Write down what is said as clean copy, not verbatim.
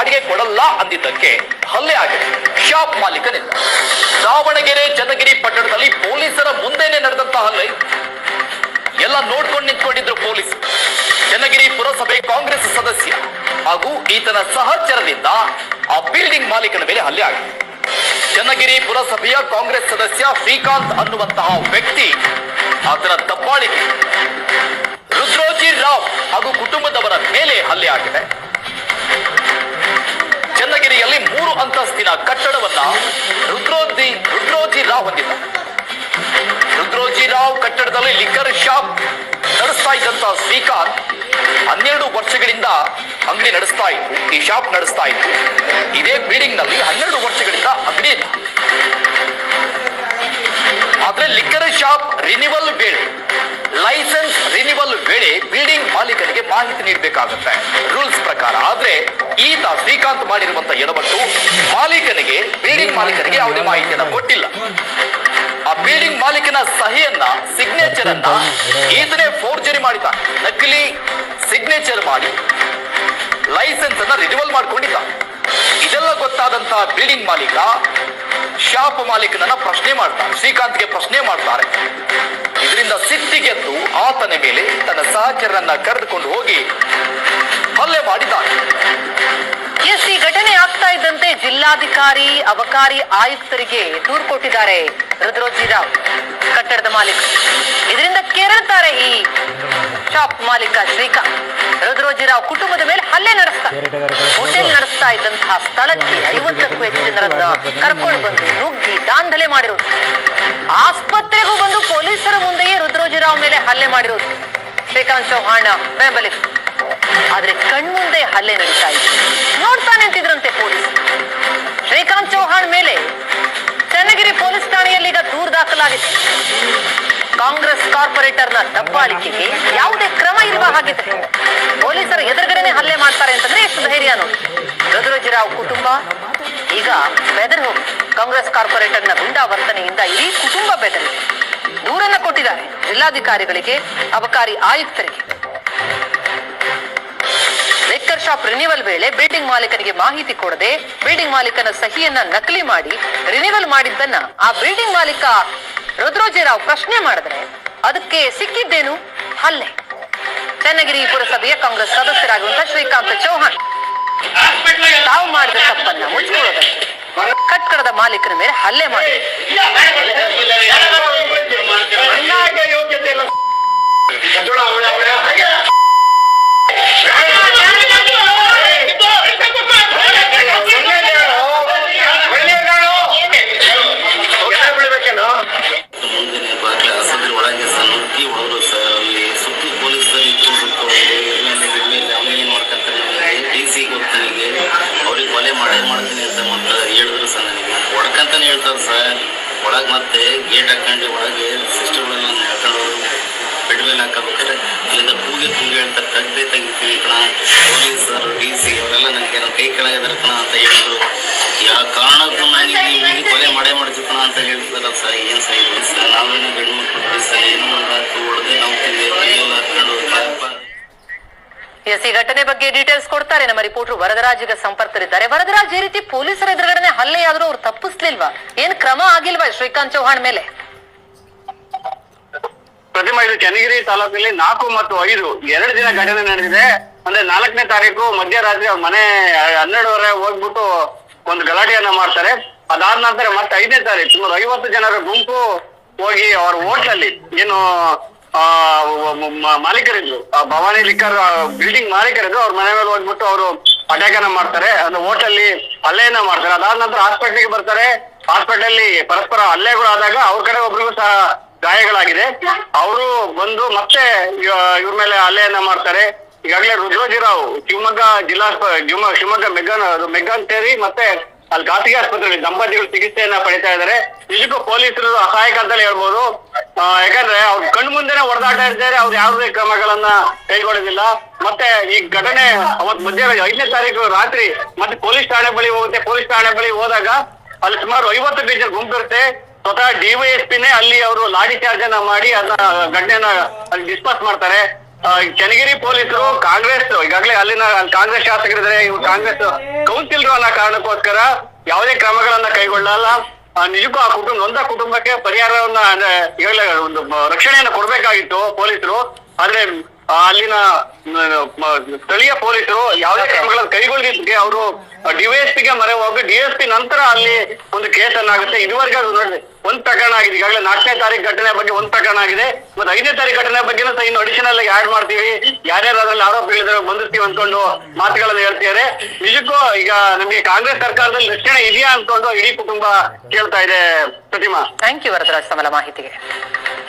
ಬಾಡಿಗೆ ಕೊಡಲ್ಲ ಅಂದಿದ್ದಕ್ಕೆ ಹಲ್ಲೆ ಆಗಿದೆ ಶಾಪ್ ಮಾಲೀಕನಿಂದ. ದಾವಣಗೆರೆ ಚನ್ನಗಿರಿ ಪಟ್ಟಣದಲ್ಲಿ ಪೊಲೀಸರ ಮುಂದೆನೆ ನಡೆದಂತಹ ಹಲ್ಲೆ. ಎಲ್ಲ ನೋಡ್ಕೊಂಡು ನಿಂತ್ಕೊಂಡಿದ್ರು ಪೊಲೀಸ್. ಚನ್ನಗಿರಿ ಪುರಸಭೆ ಕಾಂಗ್ರೆಸ್ ಸದಸ್ಯ ಹಾಗೂ ಈತನ ಸಹಚರರಿಂದ ಆ ಬಿಲ್ಡಿಂಗ್ ಮಾಲೀಕನ ಮೇಲೆ ಹಲ್ಲೆ ಆಗಿದೆ. ಚನ್ನಗಿರಿ ಪುರಸಭೆಯ ಕಾಂಗ್ರೆಸ್ ಸದಸ್ಯ ಶ್ರೀಕಾಂತ್ ಅನ್ನುವಂತಹ ವ್ಯಕ್ತಿ, ಆತನ ದಬ್ಬಾಳಿಕೆ ರುದ್ರೋಜಿ ರಾವ್ ಹಾಗೂ ಕುಟುಂಬದವರ ಮೇಲೆ ಹಲ್ಲೆ ಆಗಿದೆ. ಚನ್ನಗಿರಿಯಲ್ಲಿ 3 ಅಂತಸ್ತಿನ ಕಟ್ಟಡವನ್ನ ರುದ್ರೋಜಿ ರಾವ್ ಹೊಂದಿದ್ದ. ರುದ್ರೋಜಿ ರಾವ್ ಕಟ್ಟಡದಲ್ಲಿ ಲಿಕ್ಕರ್ ಶಾಪ್ ನಡೆಸ್ತಾ ಇದ್ದಂತ ಶ್ರೀಕಾಂತ್ 12 ವರ್ಷಗಳಿಂದ ಅಂಗಡಿ ನಡೆಸ್ತಾ ಇತ್ತು. ಈ ಶಾಪ್ ನಡೆಸ್ತಾ ಇತ್ತು. ಇದೇ ಬಿಲ್ಡಿಂಗ್ ನಲ್ಲಿ 12 ವರ್ಷಗಳಿಂದ ಅಂಗಡಿ ಇತ್ತು. ಆದ್ರೆ ಲಿಕ್ಕರ್ ಶಾಪ್ ರಿನಿವಲ್ ವೇಳೆ, ಲೈಸೆನ್ಸ್ ರಿನಿವಲ್ ವೇಳೆ ಬಿಲ್ಡಿಂಗ್ ಮಾಲೀಕರಿಗೆ ಮಾಹಿತಿ ನೀಡಬೇಕಾಗುತ್ತೆ ರೂಲ್ಸ್ ಪ್ರಕಾರ. ಆದ್ರೆ ಈತ ಶ್ರೀಕಾಂತ್ ಮಾಡಿರುವಂತ ಎಡವಟ್ಟು, ಬಿಲ್ಡಿಂಗ್ ಮಾಲೀಕರಿಗೆ ಯಾವುದೇ ಮಾಹಿತಿಯನ್ನ ಕೊಟ್ಟಿಲ್ಲ. ಆ ಬಿಲ್ಡಿಂಗ್ ಮಾಲೀಕನ ಸಹಿಯನ್ನ, ಸಿಗ್ನೇಚರ್ ಅನ್ನ ಈತನೇ ಫೋರ್ಜರಿ ಮಾಡಿದ್ದಾನೆ. ನಕಲಿ ಸಿಗ್ನೇಚರ್ ಮಾಡಿ ಲೈಸೆನ್ಸ್ ಅನ್ನ ರಿನಿವಲ್ ಮಾಡಿಕೊಂಡಿದ್ದ. ಇದೆಲ್ಲ ಗೊತ್ತಾದಂತ ಬಿಲ್ಡಿಂಗ್ ಮಾಲೀಕ ಶಾಪ್ ಮಾಲೀಕನನ್ನ ಪ್ರಶ್ನೆ ಮಾಡ್ತಾರೆ, ಶ್ರೀಕಾಂತ್ಗೆ ಪ್ರಶ್ನೆ ಮಾಡ್ತಾರೆ. ಇದರಿಂದ ಸಿಟ್ಟಿಗೆದ್ದು ಆತನ ಮೇಲೆ ತನ್ನ ಸಹಚರರನ್ನ ಕರೆದುಕೊಂಡು ಹೋಗಿ ಹಲ್ಲೆ ಮಾಡಿದ್ದಾರೆ. ಈ ಘಟನೆ ಆಗ್ತಾ ಇದ್ದಂತೆ ಜಿಲ್ಲಾಧಿಕಾರಿ, ಅಬಕಾರಿ ಆಯುಕ್ತರಿಗೆ ದೂರು ಕೊಟ್ಟಿದ್ದಾರೆ ರುದ್ರೋಜಿ ರಾವ್, ಕಟ್ಟಡದ ಮಾಲೀಕ. ಇದರಿಂದ ಕೆರಳ್ತಾರೆ ಈ ಶಾಪ್ ಮಾಲೀಕ ಶ್ರೀಕಾಂತ್. ರುದ್ರೋಜಿ ರಾವ್ ಕುಟುಂಬದ ಮೇಲೆ ಹಲ್ಲೆ ನಡೆಸ್ತಾರೆ. ಹೋಟೆಲ್ ನಡೆಸ್ತಾ ಇದ್ದಂತಹ ಸ್ಥಳಕ್ಕೆ 50ಕ್ಕೂ ಹೆಚ್ಚು ಜನರನ್ನ ಕರ್ಕೊಂಡು ಬಂದು ನುಗ್ಗಿ ದಾಂಧಲೆ ಮಾಡಿರೋದು. ಆಸ್ಪತ್ರೆಗೂ ಬಂದು ಪೊಲೀಸರ ಮುಂದೆಯೇ ರುದ್ರೋಜಿ ರಾವ್ ಮೇಲೆ ಹಲ್ಲೆ ಮಾಡಿರೋದು ಶ್ರೀಕಾಂತ್ ಚೌಹಾಣ್ ಬೆಂಬಲಿಗ. ಆದ್ರೆ ಕಣ್ಮುಂದೆ ಹಲ್ಲೆ ನಡೀತಾ ಇತ್ತು. ನೋಡ್ತಾ ನಿಂತಿದ್ರಂತೆ ಪೊಲೀಸ್. ಶ್ರೀಕಾಂತ್ ಚೌಹಾಣ್ ಮೇಲೆ ಚನ್ನಗಿರಿ ಪೊಲೀಸ್ ಠಾಣೆಯಲ್ಲಿ ಈಗ ದೂರು ದಾಖಲಾಗಿದೆ. ಕಾಂಗ್ರೆಸ್ ಕಾರ್ಪೊರೇಟರ್ನ ದಬ್ಬಾಳಿಕೆಗೆ ಯಾವುದೇ ಕ್ರಮ ಇರುವ ಹಾಗಿದೆ. ಪೊಲೀಸರ ಎದುರುಗಡೆನೆ ಹಲ್ಲೆ ಮಾಡ್ತಾರೆ ಅಂತಂದ್ರೆ ಎಷ್ಟು ಧೈರ್ಯ ನೋಡಿ. ರುದ್ರೋಜಿ ರಾವ್ ಕುಟುಂಬ ಈಗ ಬೆದರಿ ಹೋಗಿ ಕಾಂಗ್ರೆಸ್ ಕಾರ್ಪೊರೇಟರ್ನ ಗುಂಡಾ ವರ್ತನೆಯಿಂದ ಇಡೀ ಕುಟುಂಬ ಬೆದರಿ ದೂರನ್ನ ಕೊಟ್ಟಿದ್ದಾರೆ ಜಿಲ್ಲಾಧಿಕಾರಿಗಳಿಗೆ, ಅಬಕಾರಿ ಆಯುಕ್ತರಿಗೆ. ಲಿಕ್ಕರ್ ಶಾಪ್ ರಿನಿವಲ್ ವೇಳೆ ಬಿಲ್ಡಿಂಗ್ ಮಾಲೀಕನಿಗೆ ಮಾಹಿತಿ ಕೊಡದೆ ಬಿಲ್ಡಿಂಗ್ ಮಾಲೀಕನ ಸಹಿಯನ್ನ ನಕಲಿ ಮಾಡಿ ರಿನಿವಲ್ ಮಾಡಿದ್ದನ್ನ ಆ ಬಿಲ್ಡಿಂಗ್ ಮಾಲೀಕ ರುದ್ರೋಜಿ ರಾವ್ ಪ್ರಶ್ನೆ ಮಾಡಿದ್ರೆ ಅದಕ್ಕೆ ಸಿಕ್ಕಿದ್ದೇನು? ಹಲ್ಲೆ. ಚನ್ನಗಿರಿ ಪುರಸಭೆಯ ಕಾಂಗ್ರೆಸ್ ಸದಸ್ಯರಾಗಿರುವಂತಹ ಶ್ರೀಕಾಂತ್ ಚೌಹಾಣ್ ತಾವು ಮಾಡಿದ ತಪ್ಪನ್ನ ಮುಚ್ಚಿಕೊಳ್ಳೋದಕ್ಕೆ ಕಟ್ಟಡದ ಮಾಲೀಕರ ಮೇಲೆ ಹಲ್ಲೆ ಮಾಡಿ ಹೇಳ್ತಾರೆ ಸರ್. ಒಳಗೆ ಮತ್ತೆ ಗೇಟ್ ಹಾಕೊಂಡು ಒಳಗೆ ಸಿಸ್ಟರ್ಗಳೆಲ್ಲ ಹಾಕೊಂಡು ಬೆಡ್ ಮೇಲೆ ಹಾಕಬೇಕಾದ್ರೆ ಅಲ್ಲಿಂದ ಕೂಗಿ ಹೇಳ್ತಾರೆ, ಕಗ್ದೆ ತೆಗಿತೀವಿ ಕಣ ಪೊಲೀಸರು, DC ಅವರೆಲ್ಲ ನನಗೆ ನನ್ನ ಕೈ ಕೆಳಗಿದಾರೆ ಕಣ ಅಂತ ಹೇಳಿದ್ರು. ಯಾವ ಕಾರಣಕ್ಕೂ ನನಗೆ ಈ ಕೊಲೆ ಮಾಡ್ತೀವಿ ಕಣ ಅಂತ ಹೇಳ್ತಾರ ಸರ್. ಏನು ಸರ್, ನಾವೇನು ಗಂಡು ಮಕ್ಕಳು ಸರ್, ಏನು ಹಾಕಿ ಹೊಡೆದು ನಾವು ಕೈಯೆಲ್ಲ ಹಾಕೊಂಡು ಈ ಘಟನೆ ಬಗ್ಗೆ ಡೀಟೇಲ್ಸ್ ಕೊಡ್ತಾರೆ ನಮ್ಮ ರಿಪೋರ್ಟರ್ ವರದರಾಜ್ ಈಗ ಸಂಪರ್ಕದಲ್ಲಿದ್ದಾರೆ. ವರದರಾಜ್, ಈ ರೀತಿ ಪೊಲೀಸರ ಎದುರುಗಡೆ ಹಲ್ಲೆ ಆದ್ರೂ ಅವ್ರು ತಪ್ಪಿಸ್ಲಿಲ್ವಾ? ಏನ್ ಕ್ರಮ ಆಗಿಲ್ವಾ ಶ್ರೀಕಾಂತ್ ಚೌಹಾಣ್ ಮೇಲೆ? ಪ್ರತಿಮಾ, ಇದು ಚನ್ನಗಿರಿ ತಾಲೂಕಿನಲ್ಲಿ 4 ಮತ್ತು 5 2 ದಿನ ಘಟನೆ ನಡೆದಿದೆ. ಅಂದ್ರೆ 4ನೇ ತಾರೀಕು ಮಧ್ಯರಾತ್ರಿ ಅವ್ರ ಮನೆ 12:30 ಹೋಗ್ಬಿಟ್ಟು ಒಂದು ಗಲಾಟೆಯನ್ನ ಮಾಡ್ತಾರೆ. ಅದಾದ ನಂತರ ಮತ್ತೆ 5ನೇ ತಾರೀಕು ಸುಮಾರು 50 ಜನರ ಗುಂಪು ಹೋಗಿ ಅವ್ರ ಹೋಟ್ಲಲ್ಲಿ ಏನು ಮಾಲೀಕರಿದ್ರು, ಭವಾನಿ ಲಿಕ್ಕರ್ ಬಿಲ್ಡಿಂಗ್ ಮಾಲೀಕರಿದ್ರು, ಅವ್ರ ಮನೆ ಮೇಲೆ ಹೋಗ್ಬಿಟ್ಟು ಅವರು ಅಟ್ಯಾಕನ್ನ ಮಾಡ್ತಾರೆ. ಅದು ಹೋಟೆಲ್ಲಿ ಹಲ್ಲೆಯನ್ನ ಮಾಡ್ತಾರೆ. ಅದಾದ ನಂತರ ಹಾಸ್ಪಿಟ್ಲಿಗೆ ಬರ್ತಾರೆ. ಹಾಸ್ಪಿಟಲ್ ಪರಸ್ಪರ ಹಲ್ಲೆಗಳು ಆದಾಗ ಅವ್ರ ಕಡೆ ಒಬ್ರಿಗೂ ಸಹ ಗಾಯಗಳಾಗಿದೆ. ಅವರು ಬಂದು ಮತ್ತೆ ಇವ್ರ ಮೇಲೆ ಹಲ್ಲೆಯನ್ನ ಮಾಡ್ತಾರೆ. ಈಗಾಗಲೇ ರುದ್ರೋಜಿ ರಾವ್ ಶಿವಮೊಗ್ಗ ಶಿವಮೊಗ್ಗ ಮೆಗ್ಗಾನ್ ಸೇರಿ ಮತ್ತೆ ಅಲ್ಲಿ ಖಾಸಗಿ ಆಸ್ಪತ್ರೆಯಲ್ಲಿ ದಂಪತಿಗಳು ಚಿಕಿತ್ಸೆಯನ್ನ ಪಡಿತಾ ಇದ್ದಾರೆ. ಇದಕ್ಕೂ ಪೊಲೀಸರು ಅಸಹಾಯಕ ಅಂತಲೇ ಹೇಳ್ಬೋದು. ಯಾಕಂದ್ರೆ ಅವ್ರ ಕಣ್ಣು ಮುಂದೆನೆ ಹೊಡೆದಾಟ ಇರ್ತಾರೆ, ಅವ್ರು ಯಾವುದೇ ಕ್ರಮಗಳನ್ನ ಕೈಗೊಳ್ಳೋದಿಲ್ಲ. ಮತ್ತೆ ಈ ಘಟನೆ ಅವತ್ತು ಮಧ್ಯಾಹ್ನ 5ನೇ ತಾರೀಕು ರಾತ್ರಿ ಮತ್ತೆ ಪೊಲೀಸ್ ಠಾಣೆ ಬಳಿ ಹೋಗುತ್ತೆ. ಪೊಲೀಸ್ ಠಾಣೆ ಬಳಿ ಹೋದಾಗ ಅಲ್ಲಿ ಸುಮಾರು 50 ಜನ ಗುಂಪಿರುತ್ತೆ. ಸ್ವತಃ DYSPನೇ ಅಲ್ಲಿ ಅವರು ಲಾಠಿ ಚಾರ್ಜ್ ಅನ್ನ ಮಾಡಿ ಅದನ್ನ ಘಟನೆಯನ್ನ ಅಲ್ಲಿ ಡಿಸ್ಪರ್ಸ್ ಮಾಡ್ತಾರೆ. ಚನ್ನಗಿರಿ ಪೊಲೀಸರು ಕಾಂಗ್ರೆಸ್ ಈಗಾಗಲೇ ಅಲ್ಲಿನ ಕಾಂಗ್ರೆಸ್ ಶಾಸಕರಿದ್ದಾರೆ, ಇವ್ರು ಕಾಂಗ್ರೆಸ್ ಕೌನ್ಸಿಲರ್ ಅನ್ನೋ ಕಾರಣಕ್ಕೋಸ್ಕರ ಯಾವುದೇ ಕ್ರಮಗಳನ್ನ ಕೈಗೊಳ್ಳಲ್ಲ. ನಿಜಕ್ಕೂ ಆ ನೊಂದ ಕುಟುಂಬಕ್ಕೆ ಪರಿಹಾರವನ್ನ ಈಗಾಗಲೇ ಒಂದು ರಕ್ಷಣೆಯನ್ನ ಕೊಡ್ಬೇಕಾಗಿತ್ತು ಪೊಲೀಸರು. ಆದ್ರೆ ಅಲ್ಲಿನ ಸ್ಥಳೀಯ ಪೊಲೀಸರು ಯಾವುದೇ ಕ್ರಮಗಳನ್ನು ಕೈಗೊಳ್ಳದಿದ್ದಕ್ಕೆ ಅವರು ಡಿವೈಎಸ್ಪಿಗೆ ಮೊರೆ ಹೋಗಿ DSP ನಂತರ ಅಲ್ಲಿ ಒಂದು ಕೇಸನ್ನಾಗುತ್ತೆ. ಇದುವರೆಗೆ ನೋಡ್ರಿ ಒಂದ್ ಪ್ರಕರಣ ಆಗಿದೆ. ಈಗಾಗಲೇ 4ನೇ ತಾರೀಕು ಘಟನೆ ಬಗ್ಗೆ ಒಂದ್ ಪ್ರಕರಣ ಆಗಿದೆ. ಮತ್ತೆ 5ನೇ ತಾರೀಕು ಘಟನೆ ಬಗ್ಗೆ ಇನ್ನು ಅಡಿಷನಲ್ ಆಗಿ ಆಡ್ ಮಾಡ್ತೀವಿ, ಯಾರ್ಯಾರು ಅದ್ರಲ್ಲಿ ಆರೋಪಿಗಳಿದ್ರೆ ಬಂಧಿಸ್ತೀವಿ ಅಂದ್ಕೊಂಡು ಮಾತುಗಳನ್ನ ಹೇಳ್ತಿದ್ದಾರೆ. ನಿಜಕ್ಕೂ ಈಗ ನಮ್ಗೆ ಕಾಂಗ್ರೆಸ್ ಸರ್ಕಾರದಲ್ಲಿ ರಕ್ಷಣೆ ಇದೆಯಾ ಅನ್ಕೊಂಡು ಇಡೀ ಕುಟುಂಬ ಕೇಳ್ತಾ ಇದೆ. ಪ್ರತಿಮಾ, ಥ್ಯಾಂಕ್ ಯು ವರದರಾಜ್ ತಮ್ಮ ಮಾಹಿತಿಗೆ.